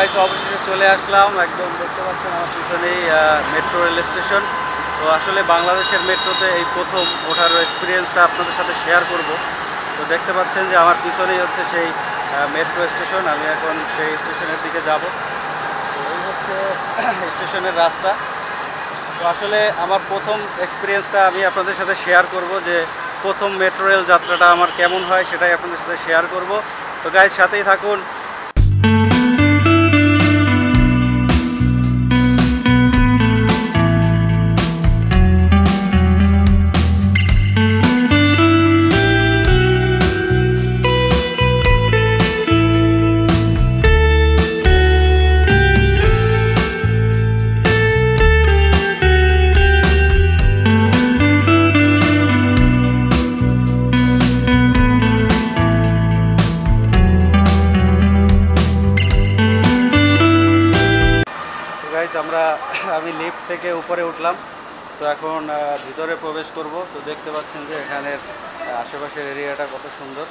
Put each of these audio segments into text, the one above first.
Guys অবশেষে চলে আসলাম, একদম দেখতে পাচ্ছেন আমার পিছনেই মেট্রো রেল স্টেশন। তো আসলে বাংলাদেশের মেট্রোতে এই প্রথম ওঠার এক্সপিরিয়েন্সটা আপনাদের সাথে শেয়ার করব। তো দেখতে পাচ্ছেন যে আমার পিছনেই হচ্ছে সেই মেট্রো স্টেশন। আমি এখন সেই স্টেশনের দিকে যাব। তো এই হচ্ছে স্টেশনের রাস্তা। তো আসলে আমার প্রথম এক্সপিরিয়েন্সটা আমি আপনাদের সাথে শেয়ার করব, যে প্রথম মেট্রো রেল যাত্রাটা আমার কেমন হয় সেটাই আপনাদের সাথে শেয়ার করব। তো গাইস সাথেই থাকুন। আমি লিফট থেকে উপরে উঠলাম। তো এখন ভিতরে প্রবেশ করব। তো দেখতে পাচ্ছেন যে এখানের আশেপাশের এরিয়াটা কত সুন্দর।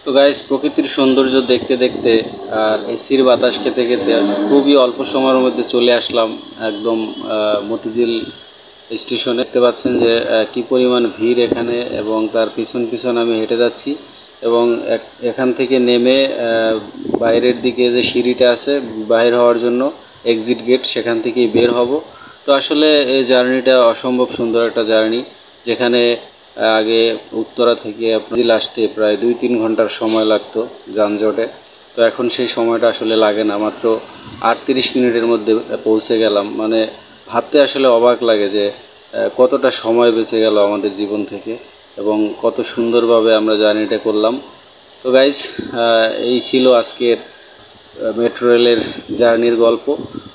তো গাইস, প্রকৃতির সৌন্দর্য দেখতে দেখতে আর এসির বাতাস খেতে খেতে খুবই অল্প সময়ের মধ্যে চলে আসলাম একদম মতিঝিল স্টেশনে। দেখতে পাচ্ছেন যে কি পরিমাণ ভিড় এখানে, এবং তার পিছন পিছন আমি হেঁটে যাচ্ছি এবং এখান থেকে নেমে বাইরের দিকে যে সিঁড়িটা আছে বাইর হওয়ার জন্য, এক্সিট গেট, সেখান থেকেই বের হব। তো আসলে এই জার্নিটা অসম্ভব সুন্দর একটা জার্নি, যেখানে আগে উত্তরা থেকে আপনার আসতে প্রায় 2-3 ঘন্টার সময় লাগতো যানজটে। তো এখন সেই সময়টা আসলে লাগে না, মাত্র 38 মিনিটের মধ্যে পৌঁছে গেলাম। মানে ভাবতে আসলে অবাক লাগে যে কতটা সময় বেঁচে গেল আমাদের জীবন থেকে, এবং কত সুন্দরভাবে আমরা জার্নিটা করলাম। তো গাইস, এই ছিল আজকের মেট্রো রেলের জার্নির গল্প।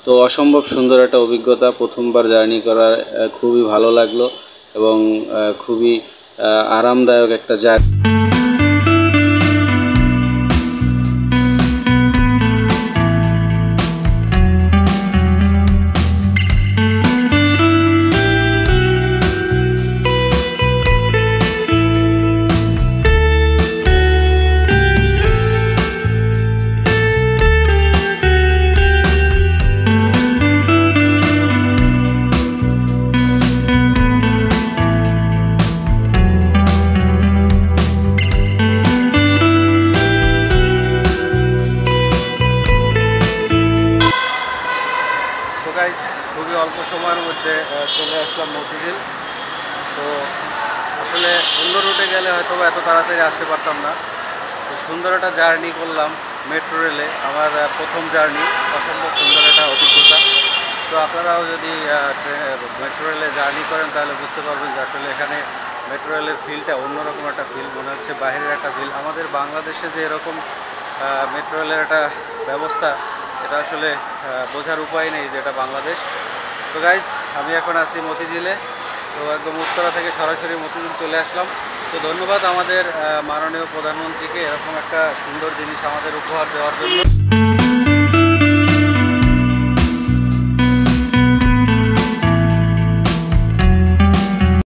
তো অসম্ভব সুন্দর একটা অভিজ্ঞতা, প্রথমবার জার্নি করা খুবই ভালো লাগলো, এবং খুবই আরামদায়ক একটা জার্নি। খুবই অল্প সময়ের মধ্যে চলে আসলাম মতিঝিল। তো আসলে অন্য রুটে গেলে হয়তো এত তাড়াতাড়ি আসতে পারতাম না। তো সুন্দর একটা জার্নি করলাম মেট্রো রেলে, আমার প্রথম জার্নি, অসম্ভব সুন্দর একটা অভিজ্ঞতা। তো আপনারাও যদি মেট্রো রেলে জার্নি করেন তাহলে বুঝতে পারবেন যে আসলে এখানে মেট্রো রেলের ফিলটা অন্যরকম একটা ফিল, মনে হচ্ছে বাইরের একটা ফিল। আমাদের বাংলাদেশে যে এরকম মেট্রো রেলের একটা ব্যবস্থা, এটা আসলে বোঝার উপায় নেই যে এটা বাংলাদেশ। তো গাইজ, আমি এখন আছি মতিঝিলে। তো একদম উত্তরা থেকে সরাসরি মতিঝিল চলে আসলাম। তো ধন্যবাদ আমাদের মাননীয় প্রধানমন্ত্রীকে এরকম একটা সুন্দর জিনিস আমাদের উপহার দেওয়ার জন্য।